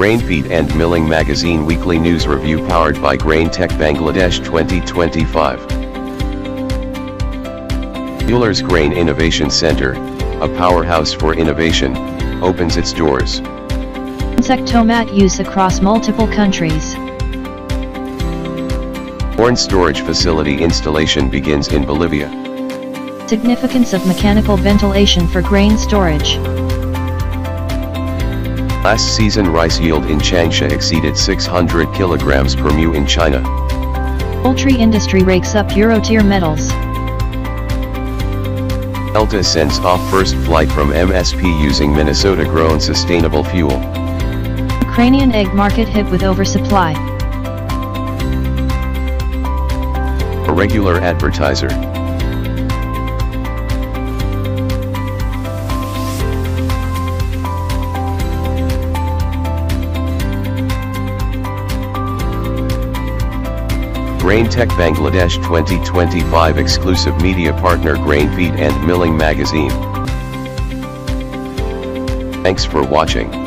Grain Feed and Milling Magazine Weekly News Review powered by Grain Tech Bangladesh 2025. Euler's Grain Innovation Center, a powerhouse for innovation, opens its doors. Insect tomat use across multiple countries. Corn storage facility installation begins in Bolivia. Significance of mechanical ventilation for grain storage. Last season rice yield in Changsha exceeded 600 kilograms per mu in China. Poultry industry rakes up Euro-tier metals. Delta sends off first flight from MSP using Minnesota-grown sustainable fuel. Ukrainian egg market hit with oversupply. A regular advertiser. Grain Tech Bangladesh 2025 exclusive media partner Grain Feed and Milling Magazine. Thanks for watching.